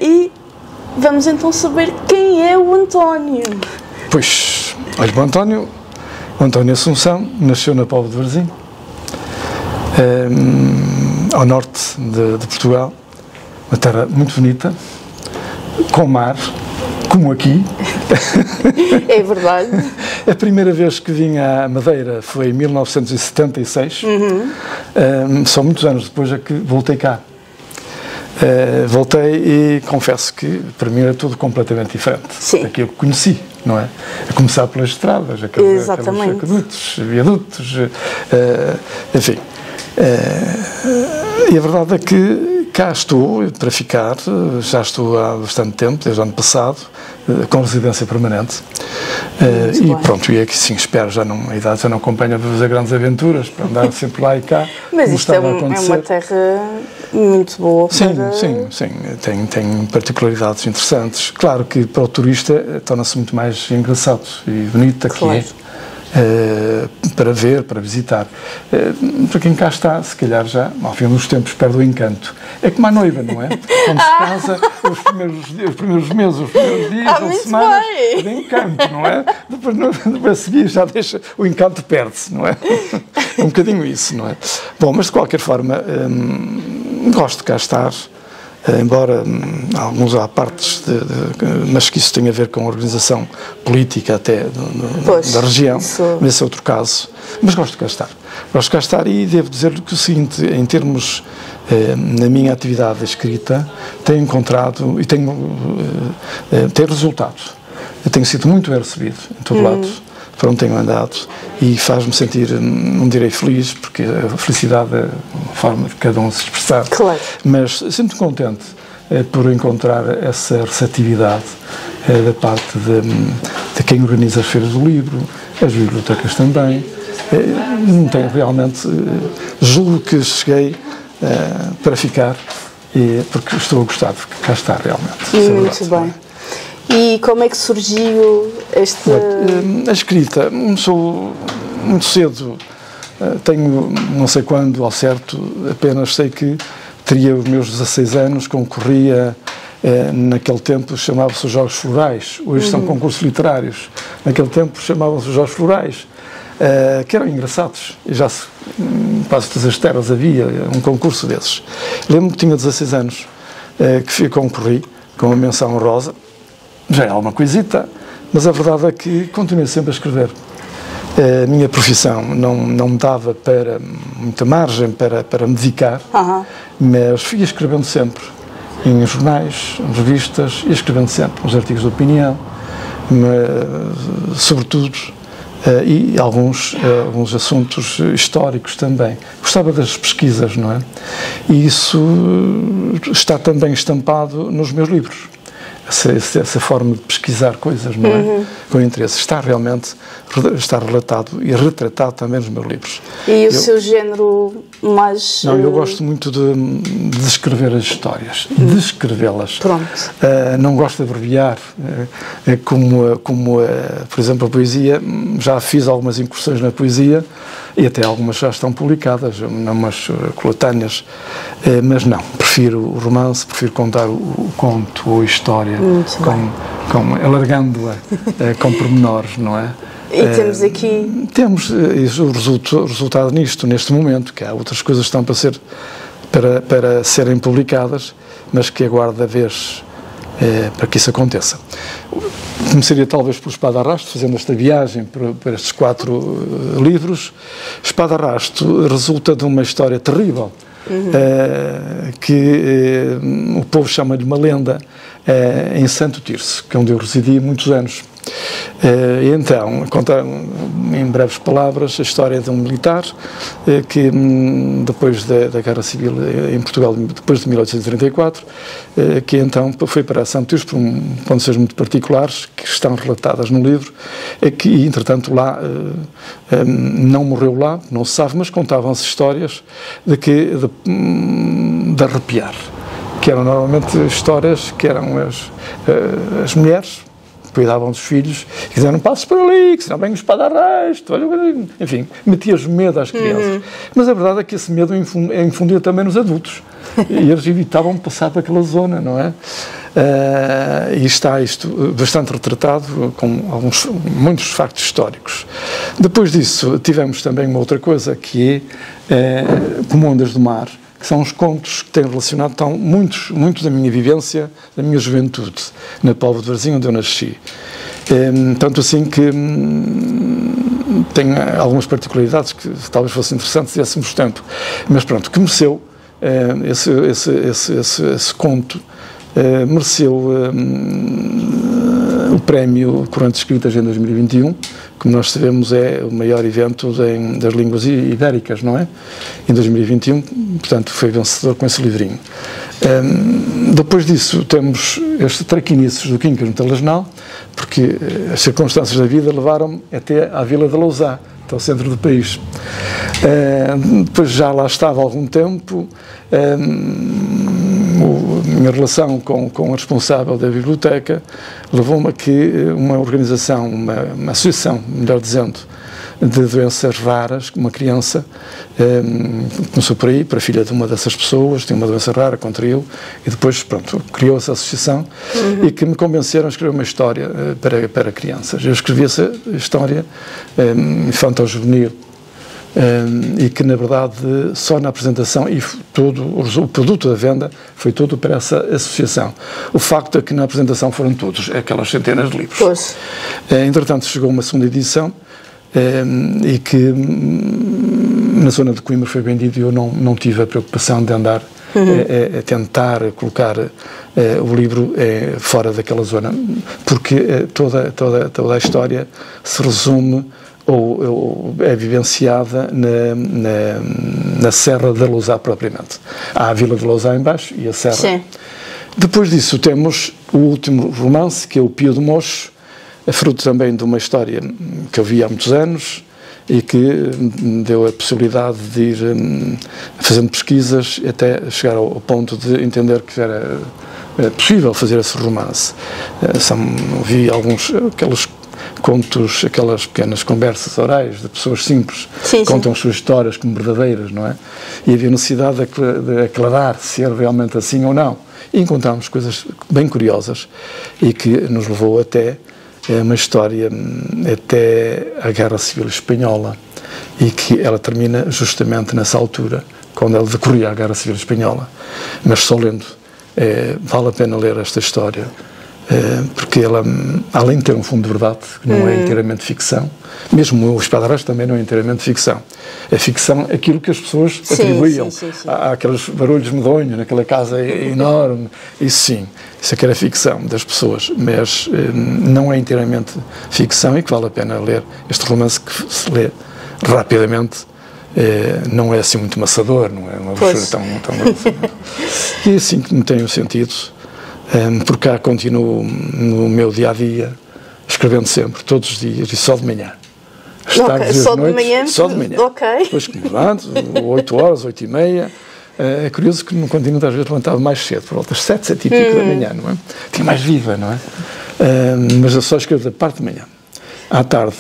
E vamos então saber quem é o António. Pois, olha, o António Assunção nasceu na Póvoa de Varzim, ao norte de Portugal, uma terra muito bonita, com mar, como aqui. É verdade. A primeira vez que vim à Madeira foi em 1976, só muitos anos depois é que voltei cá. Voltei e confesso que para mim era tudo completamente diferente daquilo que conheci, não é? A começar pelas estradas, aqueles aquedutos, viadutos, enfim. E a verdade é que cá estou para ficar, já estou há bastante tempo, desde o ano passado, com residência permanente. E pronto, e é que sim, espero, a idade já não acompanha para fazer grandes aventuras, para andar sempre lá e cá. Mas isto é uma terra muito boa. Sim, tem particularidades interessantes. Claro que para o turista torna-se muito mais engraçado e bonito aqui. Claro. Para ver, para visitar. Para quem cá está, se calhar já, ao fim dos tempos, perde o encanto. É como a noiva, não é? Quando se casa, os primeiros meses, os primeiros dias ou semanas, de encanto, não é? Depois a seguir já deixa, o encanto perde-se, não é? É um bocadinho isso, não é? Bom, mas de qualquer forma, gosto de cá estar. Embora alguns há partes, mas que isso tem a ver com a organização política até da região, mas esse é outro caso. Mas gosto de cá estar. Gosto de cá estar e devo dizer-lhe que o seguinte, em termos, na minha atividade escrita, tenho encontrado e tenho resultado. Eu tenho sido muito bem recebido em todo lado, para onde tenho andado, e faz-me sentir, não direi feliz, porque a felicidade é uma forma de cada um se expressar, mas sinto-me contente por encontrar essa receptividade da parte de quem organiza as feiras do livro, as bibliotecas também. Não tenho realmente, julgo que cheguei para ficar, porque estou a gostar de cá estar realmente. Muito bem. E como é que surgiu esta... A escrita, começou muito cedo, tenho não sei quando ao certo, apenas sei que teria os meus 16 anos, concorria, naquele tempo chamavam-se os Jogos Florais, hoje são concursos literários, naquele tempo chamavam-se os Jogos Florais, que eram engraçados, e já quase todas as terras havia um concurso desses. Lembro-me que tinha 16 anos, que concorri com uma menção honrosa. Já é alguma coisita, mas a verdade é que continuei sempre a escrever. A minha profissão não me dava para muita margem para me dedicar, mas fui escrevendo sempre, em jornais, em revistas, e escrevendo sempre, nos artigos de opinião, sobretudo, e alguns assuntos históricos também. Gostava das pesquisas, não é? E isso está também estampado nos meus livros. Essa forma de pesquisar coisas, não é? Com interesse. Está relatado e retratado também nos meus livros. E o seu género mais... Não, eu gosto muito de escrever as histórias, de escrevê-las. Pronto. Não gosto de abreviar, como, por exemplo, a poesia. Já fiz algumas incursões na poesia e até algumas já estão publicadas, umas coletâneas, mas não, prefiro o romance, prefiro contar o conto ou a história, alargando-a com pormenores, não é? E temos aqui... Temos o resultado neste momento, que há outras coisas que estão para serem publicadas, mas que aguardo a vez para que isso aconteça. Começaria talvez pelo Espada Arrasto, fazendo esta viagem para estes 4 livros. Espada Arrasto resulta de uma história terrível, que o povo chama-lhe uma lenda, em Santo Tirso, que é onde eu residi muitos anos. Então, contar em breves palavras a história de um militar que, depois da Guerra Civil em Portugal, depois de 1834, que então foi para Santo Tirso por condições muito particulares, que estão relatadas no livro, que, entretanto, lá não morreu lá, não se sabe, mas contavam-se histórias de arrepiar, que eram normalmente histórias que eram as mulheres cuidavam dos filhos e diziam, não passes por ali, que senão vem o Espada Arrasto, enfim, metias medo às crianças. Mas a verdade é que esse medo é infundido também nos adultos, e eles evitavam passar para aquela zona, não é? E está isto bastante retratado, com muitos factos históricos. Depois disso, tivemos também uma outra coisa, que é Como Ondas do Mar, que são os contos que têm relacionado muito da minha vivência, da minha juventude, na Póvoa de Varzim, onde eu nasci. Tanto assim que tem algumas particularidades que talvez fossem interessantes se tivéssemos tempo. Mas pronto, que mereceu esse conto, mereceu o prémio Correntes Escritas em 2021, como nós sabemos é o maior evento das línguas ibéricas, não é? Em 2021, portanto foi vencedor com esse livrinho. Depois disso temos este Traquinices do Quincas no Telejornal, porque as circunstâncias da vida levaram-me até à Vila de Lousã, até ao centro do país. Depois já lá estava há algum tempo. A minha relação com a responsável da biblioteca levou-me a que uma organização, uma associação, melhor dizendo, de doenças raras, uma criança, começou por aí, para a filha de uma dessas pessoas, tinha uma doença rara contra ele, e depois, pronto, criou essa associação e que me convenceram a escrever uma história para crianças. Eu escrevi essa história infanto-juvenil, e que, na verdade, só na apresentação e todo o produto da venda foi todo para essa associação. O facto é que na apresentação foram todos, aquelas centenas de livros. Pois. Entretanto, chegou uma segunda edição, e que na zona de Coimbra foi vendido e eu não tive a preocupação de andar a tentar colocar o livro fora daquela zona, porque toda a história se resume ou é vivenciada na Serra da Lousã propriamente. Há a Vila de Lousã em baixo e a Serra. Sim. Depois disso temos o último romance, que é o Pio de Mocho, fruto também de uma história que eu vi há muitos anos e que me deu a possibilidade de ir fazendo pesquisas até chegar ao ponto de entender que era possível fazer esse romance. Vi aqueles contos, aquelas pequenas conversas orais de pessoas simples, que contam as suas histórias como verdadeiras, não é? E havia necessidade de aclarar se era realmente assim ou não. E encontramos coisas bem curiosas e que nos levou até uma história até a Guerra Civil Espanhola, e que ela termina justamente nessa altura, quando ela decorria a Guerra Civil Espanhola. Mas só lendo, vale a pena ler esta história, porque ela, além de ter um fundo de verdade, que não é inteiramente ficção, mesmo o Espadaras também não é inteiramente ficção. É ficção aquilo que as pessoas atribuíam àqueles barulhos medonhos, naquela casa enorme. Isso sim, isso é que era ficção das pessoas, mas não é inteiramente ficção e que vale a pena ler este romance, que se lê rapidamente. Não é assim muito maçador, não é uma brochura tão e assim que me tem um sentido. Por cá continuo no meu dia-a-dia, escrevendo sempre, todos os dias, e só de manhã. Só de manhã? Só de manhã. Depois que me levanto, 8 horas, 8h30. É curioso que não continuo, às vezes, levantado mais cedo, por volta das 7, 7 e pico da manhã, não é? Fico mais viva, não é? Mas eu só escrevo da parte de manhã. À tarde,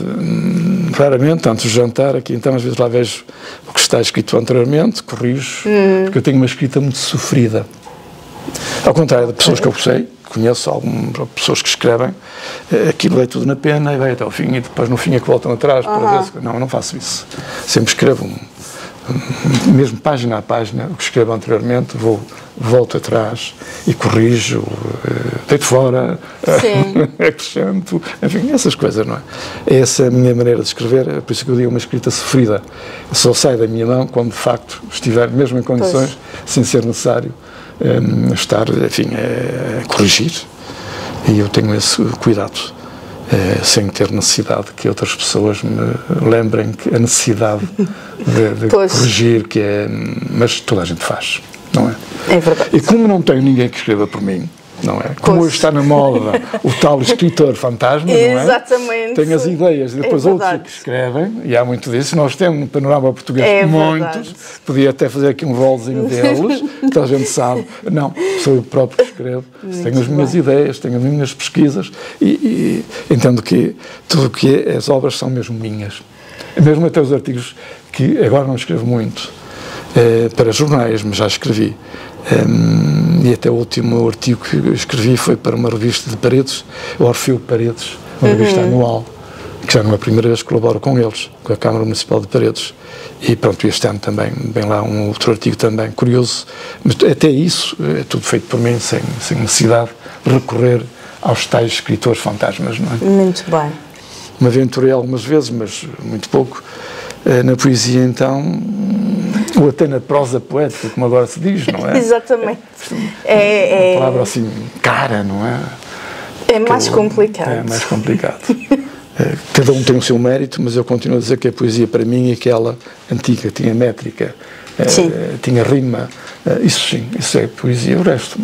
raramente, antes do jantar, aqui então às vezes lá vejo o que está escrito anteriormente, corrijo, porque eu tenho uma escrita muito sofrida. Ao contrário de pessoas que eu conheço algumas pessoas que escrevem, aquilo vai tudo na pena e vai até ao fim e depois no fim é que voltam atrás para ver. Não faço isso. Sempre escrevo, mesmo página a página, o que escrevo anteriormente, volto atrás e corrijo, deito fora, acrescento, enfim, essas coisas, não é? Essa é a minha maneira de escrever, é por isso que eu digo uma escrita sofrida. Só sai da minha mão quando de facto estiver mesmo em condições, sem ser necessário estar, enfim, a corrigir, e eu tenho esse cuidado, sem ter necessidade que outras pessoas me lembrem que a necessidade de corrigir, que mas toda a gente faz, não é? É verdade. E como não tenho ninguém que escreva por mim, não é? Como hoje está na moda o tal escritor fantasma, não é? Exatamente. Tem as ideias e depois outros que escrevem, e há muito disso. Nós temos no panorama português muitos, podia até fazer aqui um rolzinho deles, toda a gente sabe. Não, sou eu próprio que escrevo, tenho as minhas ideias, tenho as minhas pesquisas e entendo que tudo o que é, as obras são mesmo minhas. Mesmo até os artigos que agora não escrevo muito, para jornais, mas já escrevi. E até o último artigo que eu escrevi foi para uma revista de Paredes, o Orfeu Paredes, uma revista anual, que já não é a primeira vez que colaboro com eles, com a Câmara Municipal de Paredes. E pronto, este ano também vem lá um outro artigo também, curioso, mas até isso é tudo feito por mim, sem necessidade de recorrer aos tais escritores fantasmas, não é? Muito bem. Me aventurei algumas vezes, mas muito pouco. Na poesia, então, ou até na prosa poética, como agora se diz, não é? Exatamente. Uma palavra assim, cara, não é? É mais complicado. É mais complicado. Cada um tem o seu mérito, mas eu continuo a dizer que a poesia para mim é aquela antiga, tinha métrica, tinha rima, isso sim, isso é poesia, o resto...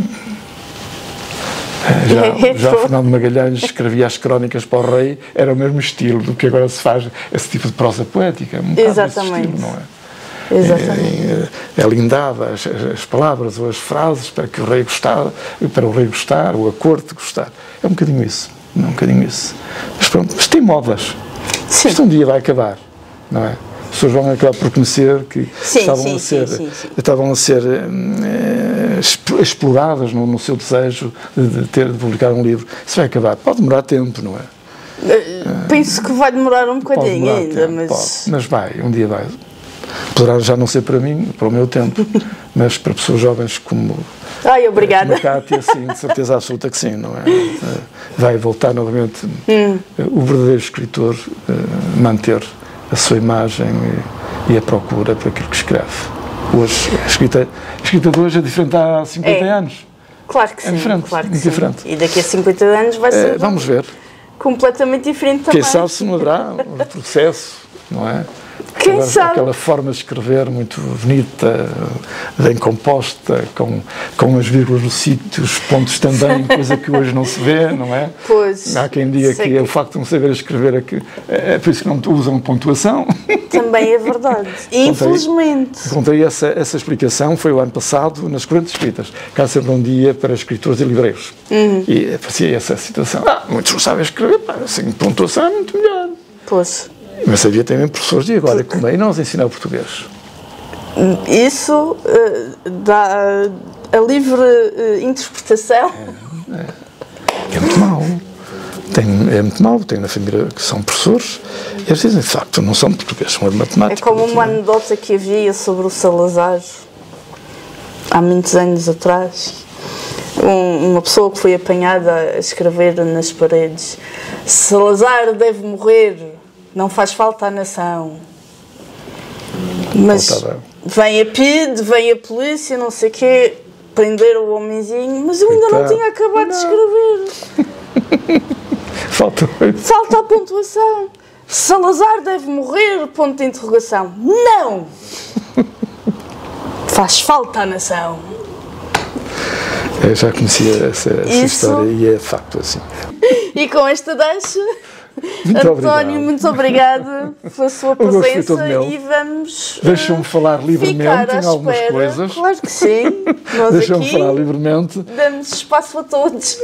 Já o Fernando Magalhães escrevia as crónicas para o rei, era o mesmo estilo do que agora se faz, esse tipo de prosa poética, um bocado desse estilo, não é? Exatamente. É lindada as palavras ou as frases para que o rei gostar, ou a corte gostar. É um bocadinho isso, não é um bocadinho isso. Mas pronto, mas tem modas. Sim. Isto um dia vai acabar, não é? As pessoas vão acabar por conhecer que estavam a ser exploradas no seu desejo de publicar um livro. Isso vai acabar. Pode demorar tempo, não é? Penso que vai demorar um bocadinho ainda, mas vai, um dia vai. Poderá já não ser para mim, para o meu tempo, mas para pessoas jovens como obrigada. a Cátia, sim, de certeza absoluta que sim, não é? Vai voltar novamente o verdadeiro escritor, manter a sua imagem e a procura por aquilo que escreve. Hoje, a escrita de hoje é diferente há 50 anos. Claro que sim. É diferente, claro que muito sim. diferente. E daqui a 50 anos vai ser vamos ver. completamente diferente também. Quem sabe se não haverá um processo, não é? Quem sabe? Aquela forma de escrever muito bonita, bem composta, com as vírgulas no sítio, os pontos também, coisa que hoje não se vê, não é? Pois. Há quem diga que é o facto de não saber escrever é por isso que não usam pontuação. Também é verdade. Infelizmente. Encontrei essa explicação, foi o ano passado, nas correntes escritas. Cá sempre um dia para escritores e livreiros. E aparecia essa situação. Muitos não sabem escrever, assim, pontuação é muito melhor. Pois. Mas havia também professores de agora que também não os ensinam português. Isso dá a livre interpretação. É muito mau. É muito mau. Tenho na família que são professores e eles dizem, de facto, não são portugueses, são de matemática. É como uma anedota que havia sobre o Salazar, há muitos anos atrás. Uma pessoa que foi apanhada a escrever nas paredes: Salazar deve morrer. Não faz falta à nação. Mas vem a PIDE, vem a polícia, não sei o quê, prender o homenzinho, mas eu ainda não tinha acabado de escrever. Falta a pontuação. Salazar deve morrer, ponto de interrogação. Não! Faz falta à nação. Eu já conhecia essa história e é de facto assim. E com esta deixa... Muito António, muito obrigada pela sua presença e vamos. Deixam-me falar livremente em algumas coisas. Claro que sim. Deixam-me falar livremente. Damos espaço a todos.